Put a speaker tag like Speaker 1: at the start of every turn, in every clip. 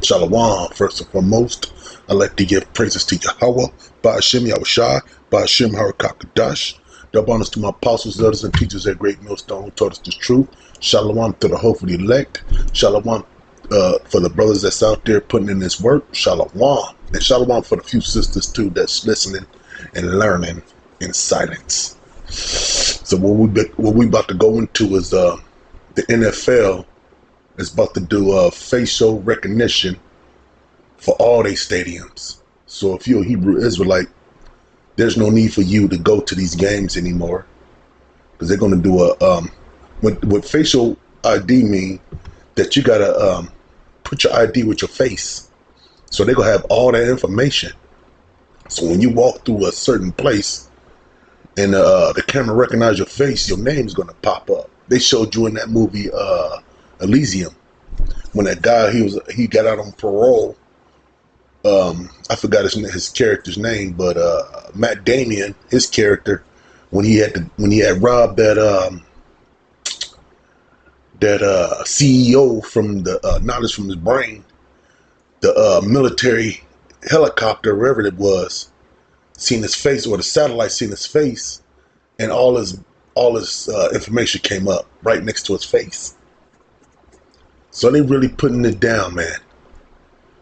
Speaker 1: Shalom, first and foremost, I'd like to give praises to Yahweh, Ba'ashem Yahushai, Ba'ashem Harakakadash. Double honors to my apostles, elders, and teachers at Great Millstone who taught us the truth. Shalom to the hopefully elect. Shalom for the brothers that's out there putting in this work. Shalom. And shalom for the few sisters too that's listening and learning in silence. So what we about to go into is the NFL is about to do facial recognition for all their stadiums. So if you're a Hebrew Israelite, there's no need for you to go to these games anymore, because they're going to do a what facial ID mean that you gotta put your ID with your face. So they're gonna have all that information. So when you walk through a certain place and the camera recognize your face, your name's gonna pop up. They showed you in that movie Elysium, when that guy he got out on parole. I forgot his character's name, but Matt Damon, his character, when he had robbed that CEO from the knowledge from his brain, the military helicopter, wherever it was, seen his face, or the satellite seen his face, and all his information came up right next to his face. So they really putting it down, man.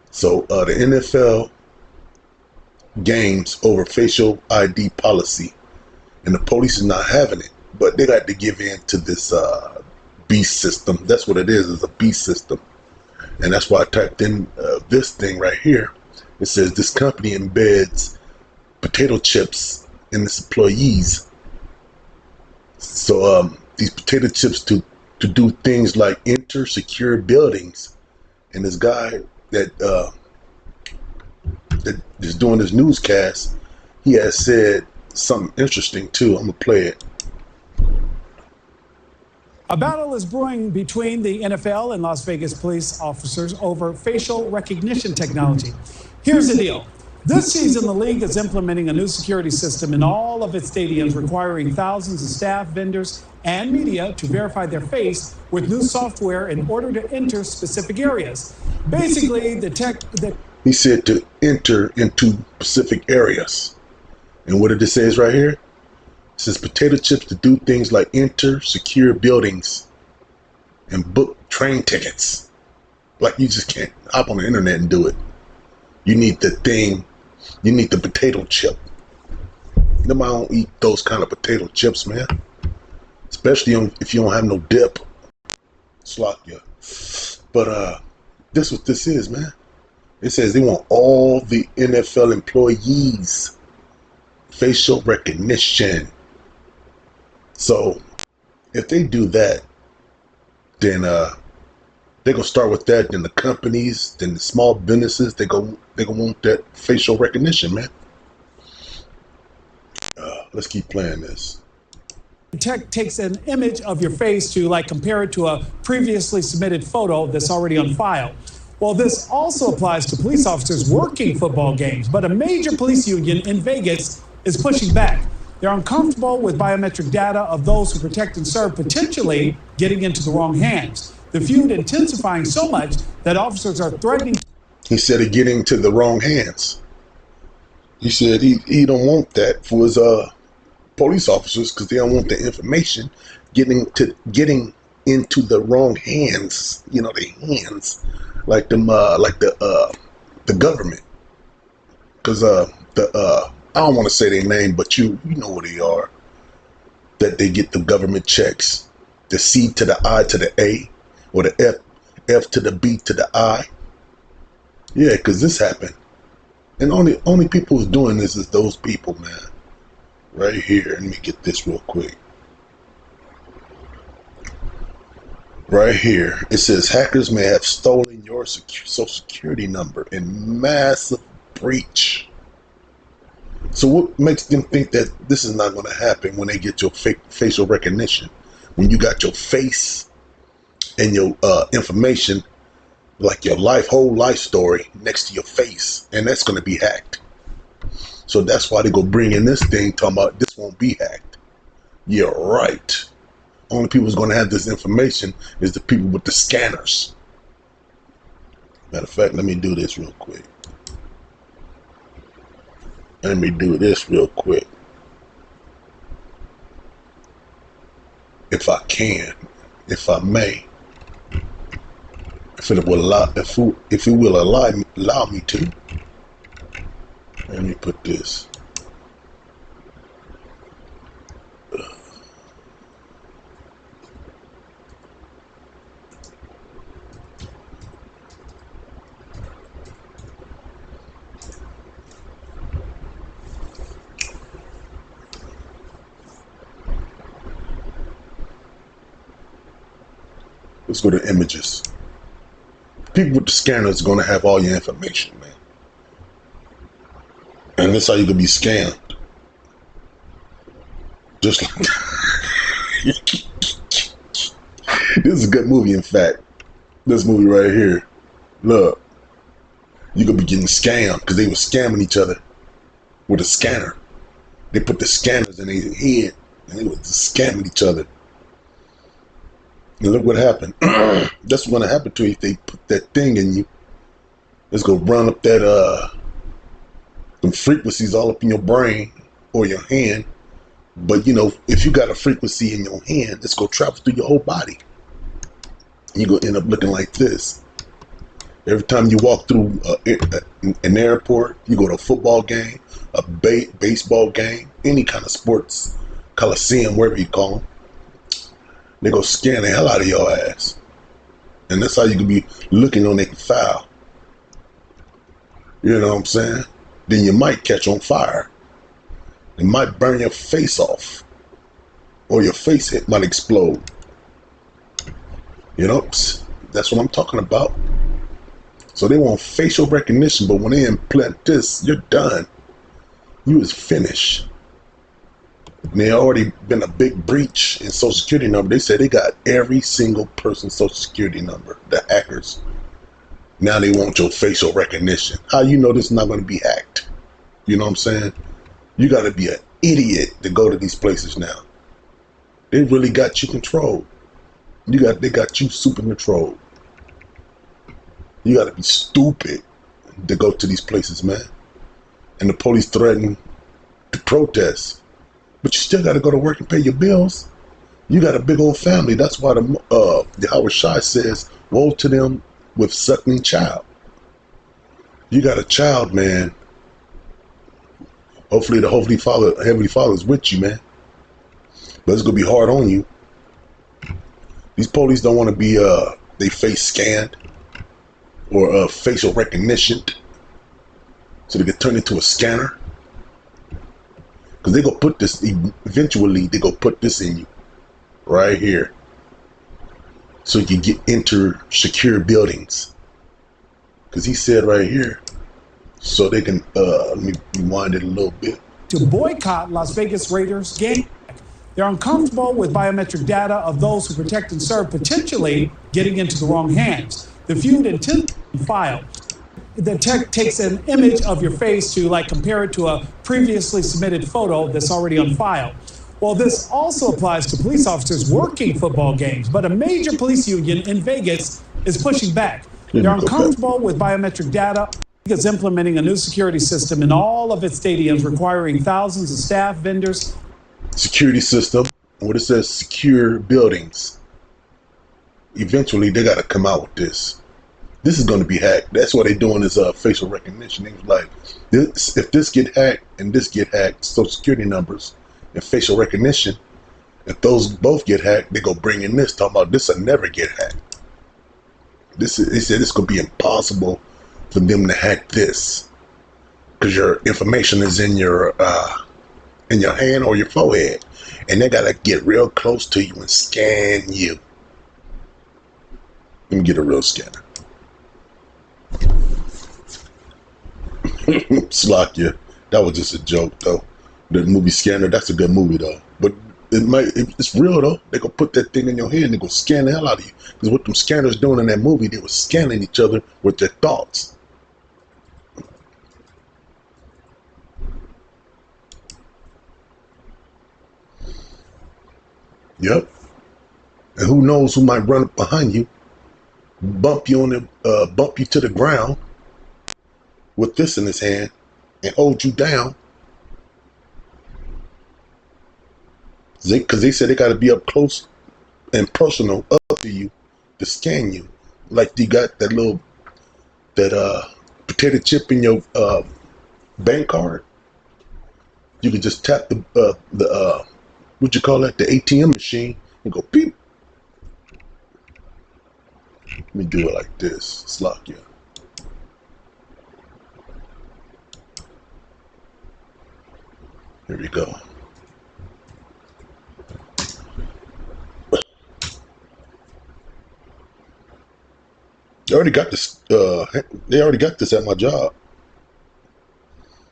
Speaker 1: So the NFL games over facial ID policy, and the police is not having it, but they got to give in to this beast system. That's what it is a beast system. And that's why I typed in this thing right here. It says this company embeds potato chips in its employees. So these potato chips to do things like enter secure buildings. And this guy that is doing this newscast, he has said something interesting too. I'm gonna play it.
Speaker 2: A battle is brewing between the NFL and Las Vegas police officers over facial recognition technology. Here's the deal. This season, the league is implementing a new security system in all of its stadiums, requiring thousands of staff, vendors, and media to verify their face with new software in order to enter specific areas. Basically,
Speaker 1: he said to enter into specific areas. And what did it say right here? It says potato chips to do things like enter secure buildings and book train tickets. Like, you just can't hop on the internet and do it. You need the thing. You need the potato chip. Nobody don't eat those kind of potato chips, man. Especially if you don't have no dip. Slot you. But this what this is, man. It says they want all the NFL employees facial recognition. So if they do that, then they're gonna start with that. Then the companies, then the small businesses, they gonna want that facial recognition, man. Let's keep playing this.
Speaker 2: Tech takes an image of your face to compare it to a previously submitted photo that's already on file. Well, this also applies to police officers working football games, but a major police union in Vegas is pushing back. They're uncomfortable with biometric data of those who protect and serve potentially getting into the wrong hands. The feud intensifying so much that officers are threatening.
Speaker 1: He said it getting to the wrong hands. He said he don't want that for his police officers, because they don't want the information getting into the wrong hands. You know, the hands like them, like the government, because I don't want to say their name, but you know what they are. That they get the government checks, the C to the I to the A, or the F to the B to the I. Yeah, because this happened, and only people who's doing this is those people, man. Right here, let me get this real quick. Right here, it says hackers may have stolen your social security number in massive breach. So what makes them think that this is not going to happen when they get your facial recognition? When you got your face and your information, like your whole life story next to your face, and that's going to be hacked. So that's why they go bring in this thing talking about this won't be hacked. You're right. Only people who's going to have this information is the people with the scanners. Matter of fact, let me do this real quick. Let me do this real quick. If I can, if I may, if it will allow me to. Let me put this. Let's go to images. People with the scanner is going to have all your information, man. And that's how you can be scammed. Just like this is a good movie, in fact. This movie right here. Look. You could be getting scammed because they were scamming each other with a scanner. They put the scanners in their head and they were scamming each other. And look what happened. That's what's going to happen to you if they put that thing in you. It's going to run up that them frequencies all up in your brain or your hand. But you know, if you got a frequency in your hand, it's going to travel through your whole body. You're going to end up looking like this. Every time you walk through an airport, you go to a football game, a baseball game, any kind of sports coliseum, wherever you call them, they go scan the hell out of your ass. And that's how you can be looking on their file. You know what I'm saying? Then you might catch on fire. It might burn your face off. Or your face might explode. You know, that's what I'm talking about. So they want facial recognition, but when they implant this, you're done. You is finished. And there already been a big breach in Social Security number. They said they got every single person's Social Security number, the hackers. Now they want your facial recognition. How you know this is not going to be hacked? You know what I'm saying? You got to be an idiot to go to these places now. They really got you controlled. They got you super controlled. You got to be stupid to go to these places, man. And the police threaten to protest. But you still got to go to work and pay your bills. You got a big old family. That's why the Howard Shai says, woe to them with suckling child. You got a child, man. Hopefully the Heavenly Father is with you, man. But it's going to be hard on you. These police don't want to be they face scanned or facial recognition, so they get turned into a scanner. Because they go put this, eventually they go put this in you, right here. So you can enter secure buildings. Because he said right here, so they can, let me rewind it a little bit.
Speaker 2: To boycott Las Vegas Raiders game. They're uncomfortable with biometric data of those who protect and serve potentially getting into the wrong hands. The viewed intent file. The tech takes an image of your face to compare it to a previously submitted photo that's already on file. Well, this also applies to police officers working football games, but a major police union in Vegas is pushing back. They're uncomfortable with biometric data. It's implementing a new security system in all of its stadiums, requiring thousands of staff, vendors.
Speaker 1: Security system, what it says, secure buildings. Eventually, they got to come out with this. This is going to be hacked. That's what they're doing is facial recognition. They was like, if this get hacked and this get hacked, Social Security numbers and facial recognition, if those both get hacked, they go bring in this, talking about this will never get hacked. They said it's going to be impossible for them to hack this because your information is in your hand or your forehead, and they got to get real close to you and scan you. Let me get a real scanner. Slakia. That was just a joke, though. The movie Scanner, that's a good movie, though. But it's real, though. They gonna put that thing in your hand and they gonna scan the hell out of you. Because what them scanners doing in that movie, they were scanning each other with their thoughts. Yep. And who knows who might run up behind you. bump you to the ground with this in his hand and hold you down. Because they said they got to be up close and personal up to you to scan you. Like you got that potato chip in your bank card. You can just tap the what you call that, the ATM machine, and go beep. Let me do it like this. It's locked, yeah. Here we go. They already got this. They already got this at my job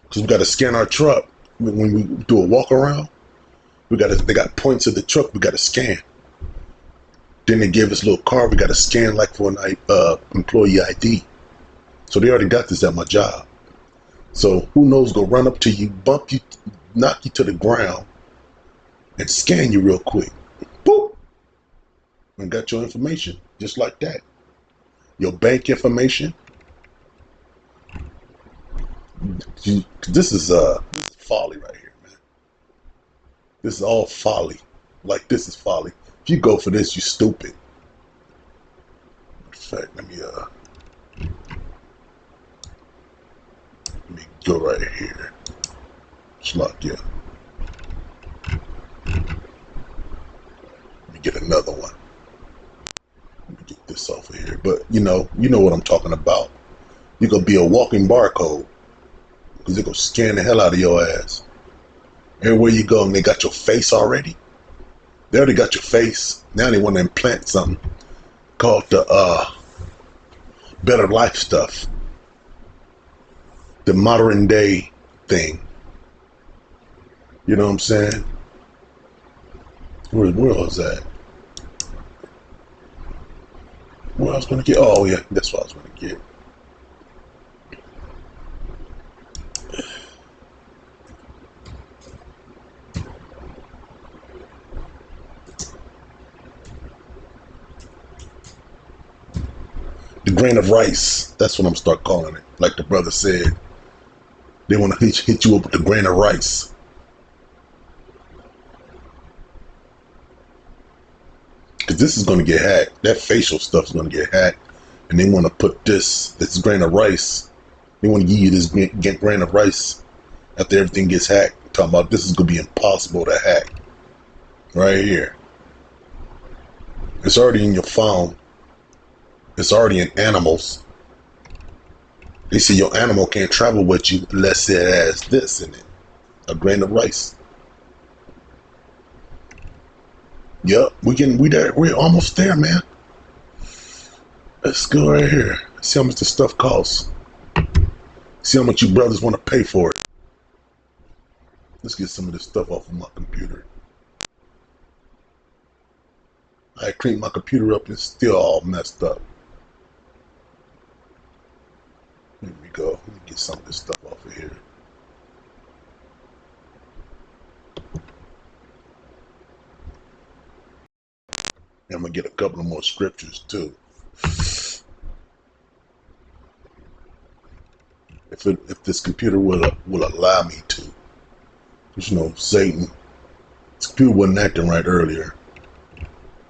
Speaker 1: because we got to scan our truck when we do a walk around. They got points of the truck. We got to scan. Then they gave us a little card. We got to scan like for an employee ID. So they already got this at my job. So who knows? Go run up to you, bump you, knock you to the ground, and scan you real quick. Boop, and got your information just like that. Your bank information. This is folly right here, man. This is all folly. Like, this is folly. If you go for this, you stupid. In fact, let me go right here. Slot, yeah. Let me get another one. Let me get this off of here. But you know what I'm talking about. You're gonna be a walking barcode. Because they're gonna scan the hell out of your ass. Everywhere you go, and they got your face already. They already got your face. Now they want to implant something called the better life stuff. The modern day thing. You know what I'm saying? Where was that? What I was gonna get? Oh yeah, that's what I was gonna get. The grain of rice. That's what I'm start calling it. Like the brother said, they want to hit you up with the grain of rice. Because this is going to get hacked. That facial stuff is going to get hacked. And they want to put this grain of rice. They want to give you this grain of rice after everything gets hacked. Talking about this is going to be impossible to hack. Right here. It's already in your phone. It's already in animals. They say your animal can't travel with you unless it has this in it. A grain of rice. Yep, we're almost there, man. Let's go right here. See how much the stuff costs. See how much you brothers want to pay for it. Let's get some of this stuff off of my computer. I cleaned my computer up and it's still all messed up. Here we go. Let me get some of this stuff off of here. And I'm gonna get a couple of more scriptures too. If this computer will allow me to. You know, Satan. This computer wasn't acting right earlier.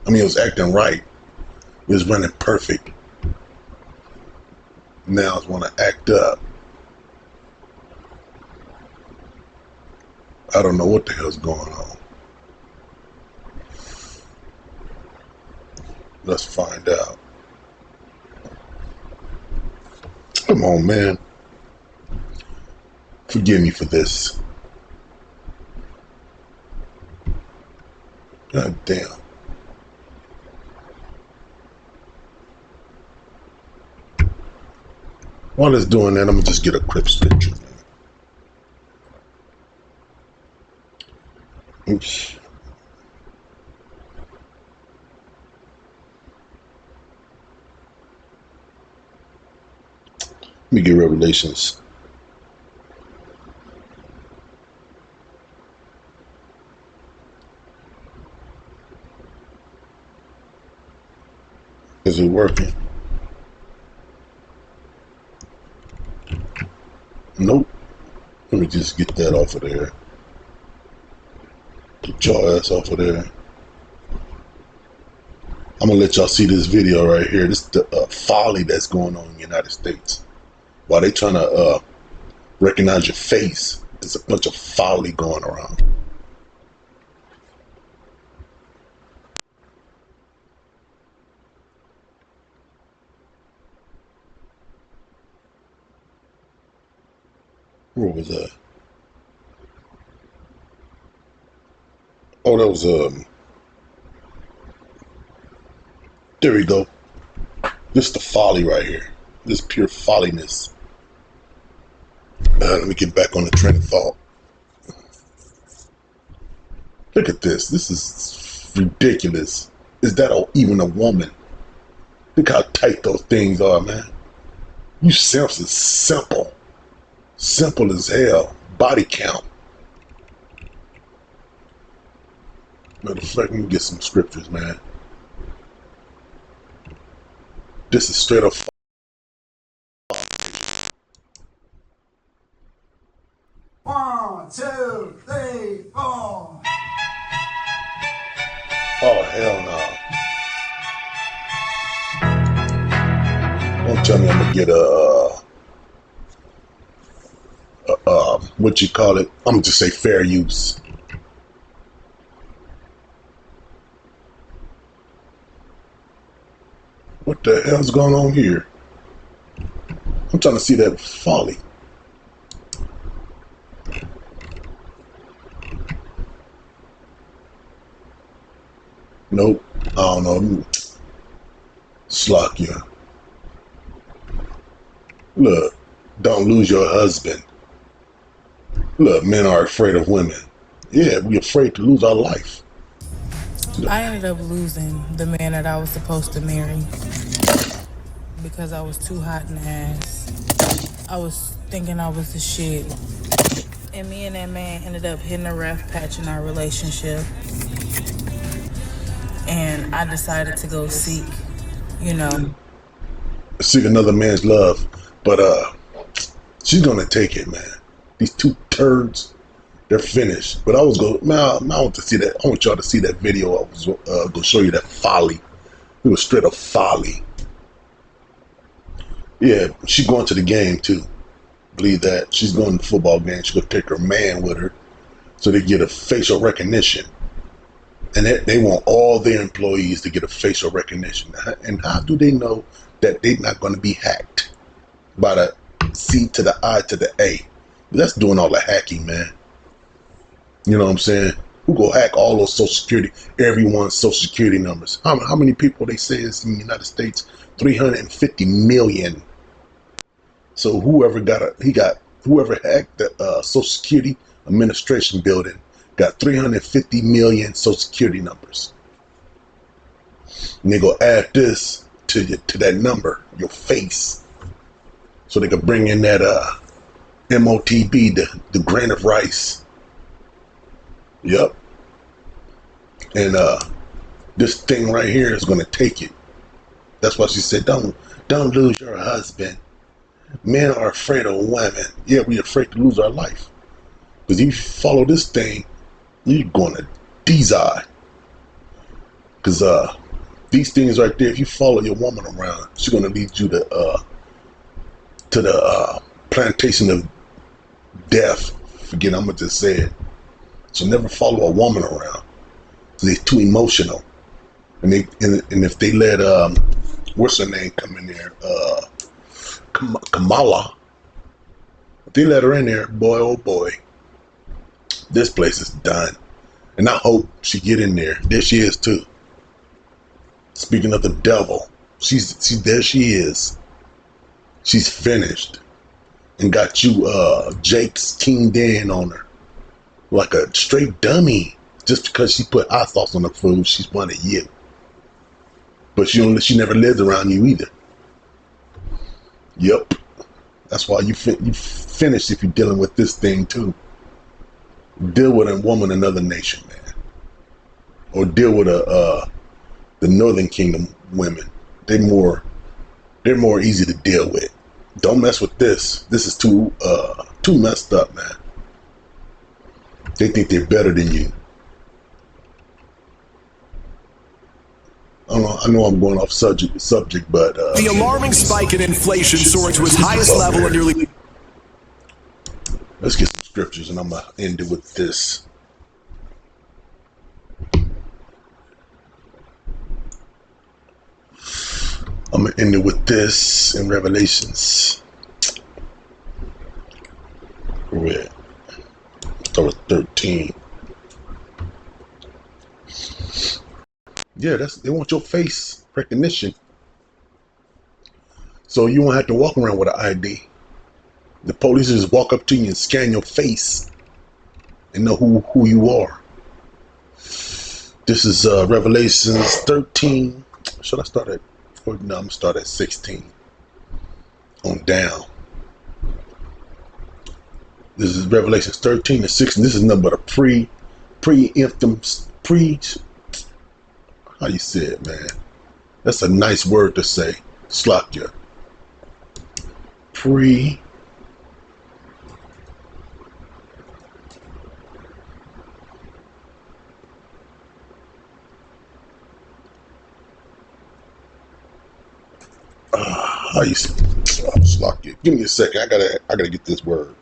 Speaker 1: I mean, it was acting right. It was running perfect. Now it's want to act up. I don't know what the hell's going on. Let's find out. Come on, man. Forgive me for this. God damn. While it's doing that, I'm gonna just get a quick scripture. Oops. Let me get Revelations. Is it working? Nope. Let me just get that off of there. Get your ass off of there. I'm gonna let y'all see this video right here. This is the folly that's going on in the United States. While they trying to recognize your face, there's a bunch of folly going around. Where was that? Oh, that was there we go. This is the folly right here. This pure folliness. Let me get back on the train of thought. Look at this. This is ridiculous. Is that even a woman? Look how tight those things are, man. You simps is simple. Simple as hell. Body count. Matter of fact, let me get some scriptures, man. This is straight up.
Speaker 3: One, two, three, four.
Speaker 1: Oh, hell no. Don't tell me I'm gonna get what you call it? I'm gonna just say fair use. What the hell's going on here? I'm trying to see that folly. Nope. I don't know. Slack you. Look, don't lose your husband. Look, men are afraid of women. Yeah, we're afraid to lose our life.
Speaker 4: I ended up losing the man that I was supposed to marry because I was too hot in the ass. I was thinking I was the shit. And me and that man ended up hitting a rough patch in our relationship. And I decided to go seek
Speaker 1: another man's love. But she's gonna take it, man. These two turds, they're finished. But I was going, man, I want to see that. I want y'all to see that video. I was gonna show you that folly. It was straight up folly. Yeah, she's going to the game too. Believe that. She's going to the football game. She's gonna take her man with her, so they get a facial recognition. And they want all their employees to get a facial recognition. And how do they know that they're not going to be hacked by the C to the I to the A? That's doing all the hacking, man. You know what I'm saying? Who go hack all those Social Security, everyone's Social Security numbers? How many people they say is in the United States? 350 million. So whoever hacked the Social Security Administration building got 350 million Social Security numbers. And they go add this to that number, your face, so they could bring in that MOTB, the grain of rice. Yep. And this thing right here is gonna take it. That's why she said, don't lose your husband. Men are afraid of women. Yeah, we're afraid to lose our life. Because if you follow this thing, you're going to die. Because these things right there, if you follow your woman around, she's going to lead you to the plantation of death. Forget, I'm going to just say it. So never follow a woman around. They're too emotional. And if they let, what's her name come in there? Kamala. If they let her in there, boy, oh boy, this place is done. And I hope she get in there. There she is too. Speaking of the devil, she's there she is. She's finished. And got you Jake's King Dan on her. Like a straight dummy. Just because she put hot sauce on the food, she's one of you. But she never lived around you either. Yep. That's why you finished if you're dealing with this thing too. Deal with a woman, another nation, man. Or deal with the Northern Kingdom women. They're more easy to deal with. Don't mess with this. This is too Too messed up, man. They think they're better than you. I know I'm going off subject, but
Speaker 5: the alarming spike in inflation soaring to its highest level in nearly.
Speaker 1: Let's get some scriptures, and I'm gonna end it with this. I'm gonna end it with this in Revelations. Where? Start with 13. Yeah, they want your face recognition, so you won't have to walk around with an ID. The police just walk up to you and scan your face and know who you are. This is Revelations 13. Should I start at? No, I'm gonna start at 16 on down. This is Revelations 13 and 16. This is nothing but a how you say it, man? That's a nice word to say. Slakya. How you say? Slakya. Give me a second. I gotta get this word.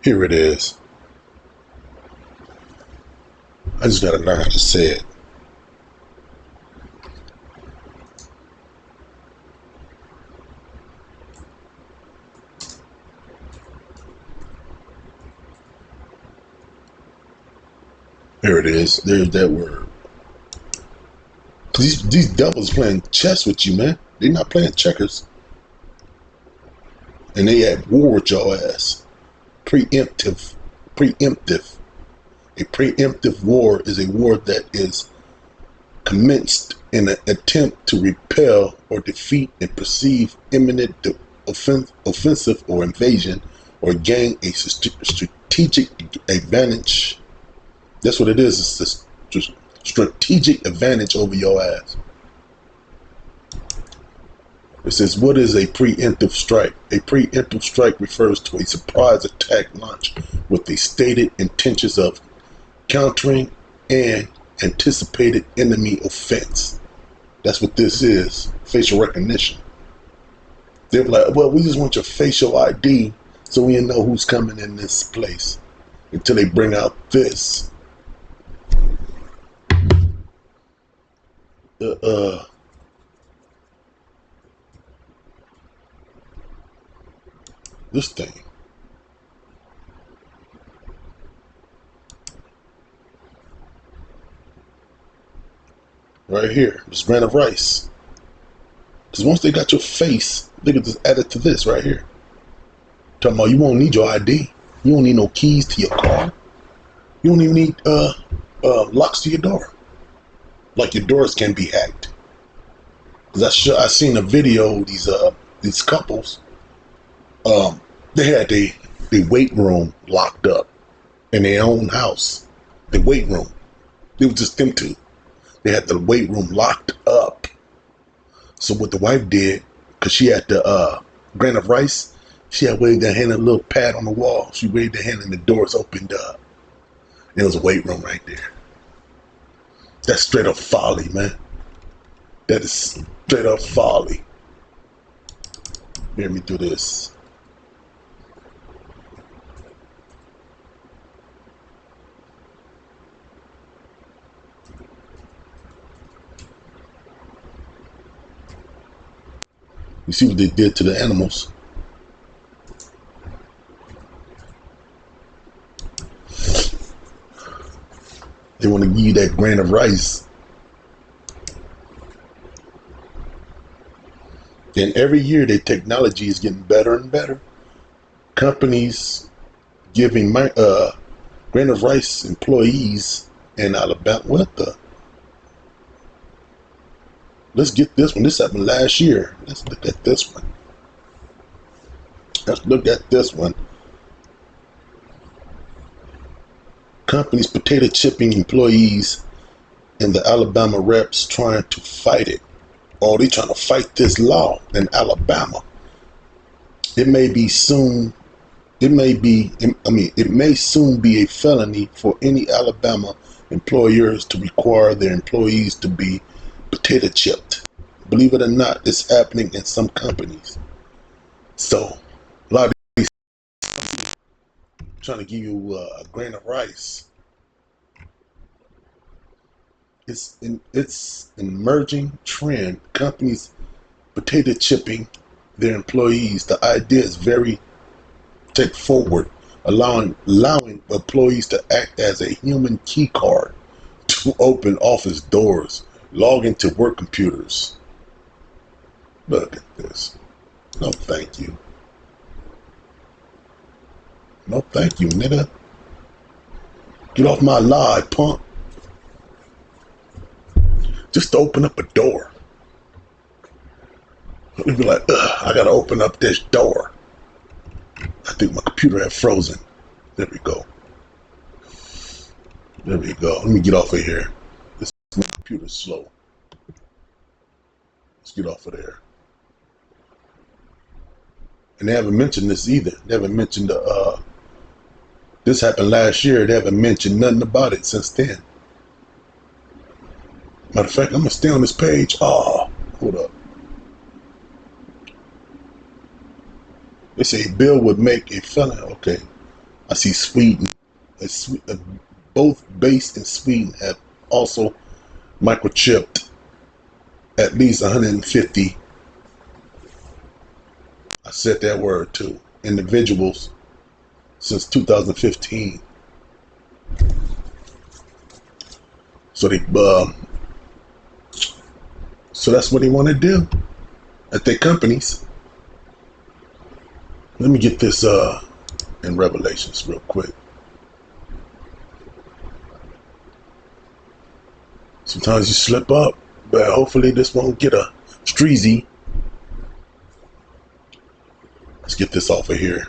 Speaker 1: Here it is. I just gotta learn how to say it. Here it is. There's that word. These devils playing chess with you, man. They're not playing checkers. And they at war with your ass. Preemptive. A preemptive war is a war that is commenced in an attempt to repel or defeat and perceive imminent offensive or invasion or gain a strategic advantage. That's what it is. It's a strategic advantage over your ass. It says, what is a preemptive strike? A preemptive strike refers to a surprise attack launched with the stated intentions of countering an anticipated enemy offense. That's what this is. Facial recognition. They're like, well, we just want your facial ID so we know who's coming in this place. Until they bring out this. This thing. Right here, this grain of rice. Because once they got your face, they can just add it to this right here. Talking about you won't need your ID. You don't need no keys to your car. You don't even need locks to your door. Like your doors can be hacked. Because I seen a video, these couples, they had the weight room locked up in their own house. The weight room. It was just them two. They had the weight room locked up. So what the wife did, because she had the grain of rice, she had waved her hand on a little pad on the wall. She waved her hand and the doors opened up. There was a weight room right there. That's straight up folly, man. That is straight up folly. Let me do this. You see what they did to the animals? They want to give you that grain of rice. And every year their technology is getting better and better. Companies giving grain of rice employees in Alabama, Let's get this one. This happened last year. Let's look at this one. Let's look at this one. Companies potato chipping employees and the Alabama reps trying to fight it. Oh, they trying to fight this law in Alabama. It may soon be a felony for any Alabama employers to require their employees to be potato chipped. Believe it or not, it's happening in some companies. So a lot of these trying to give you a grain of rice. It's an emerging trend. Companies potato chipping their employees. The idea is very take forward, allowing employees to act as a human key card to open office doors, log into work computers. Look at this. No thank you. No thank you, nigga. Get off my lie, punk. Just to open up a door. We'd be like, I gotta open up this door. I think my computer had frozen. There we go. There we go. Let me get off of here. This computer's slow. Let's get off of there. And they haven't mentioned this either. They haven't mentioned this happened last year. They haven't mentioned nothing about it since then. Matter of fact, I'm gonna stay on this page. Oh, hold up. They say bill would make a felon. Okay, I see Sweden. Both based in Sweden have also microchipped at least 150. I said that word too. Individuals since 2015. So so that's what they want to do at their companies. Let me get this in Revelations real quick. Sometimes you slip up, but hopefully this won't get a streezy. Let's get this off of here.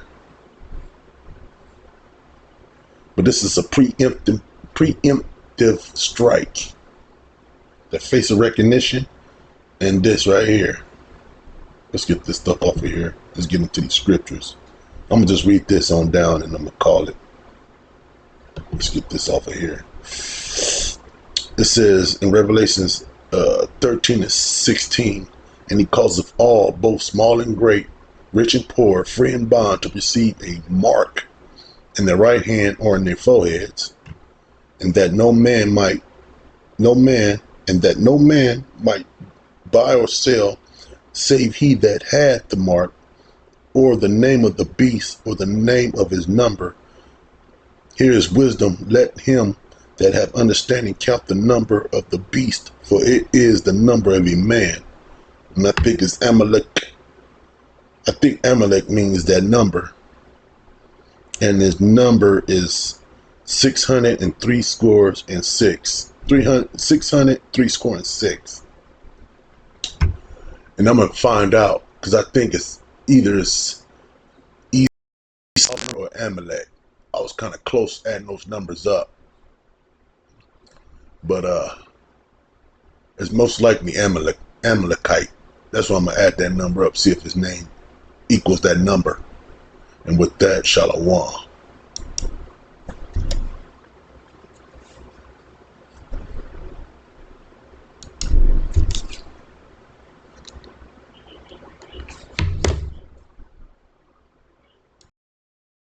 Speaker 1: But this is a preemptive strike. The face of recognition and this right here. Let's get this stuff off of here. Let's get into these scriptures. I'm going to just read this on down and I'm going to call it. Let's get this off of here. It says in Revelations 13 and 16, and he causeth all, both small and great, rich and poor, free and bond, to receive a mark in their right hand or in their foreheads, and that no man might buy or sell save he that had the mark, or the name of the beast, or the name of his number. Here is wisdom. Let him that have understanding count the number of the beast, for it is the number of a man. And I think it's Amalek. I think Amalek means that number. And his number is 603 scores and 6. 603 score and 6. And I'm going to find out, because I think it's either Esau or Amalek. I was kind of close adding those numbers up. But it's most likely Amalekite. That's why I'm going to add that number up, see if his name equals that number. And with that, Shalom.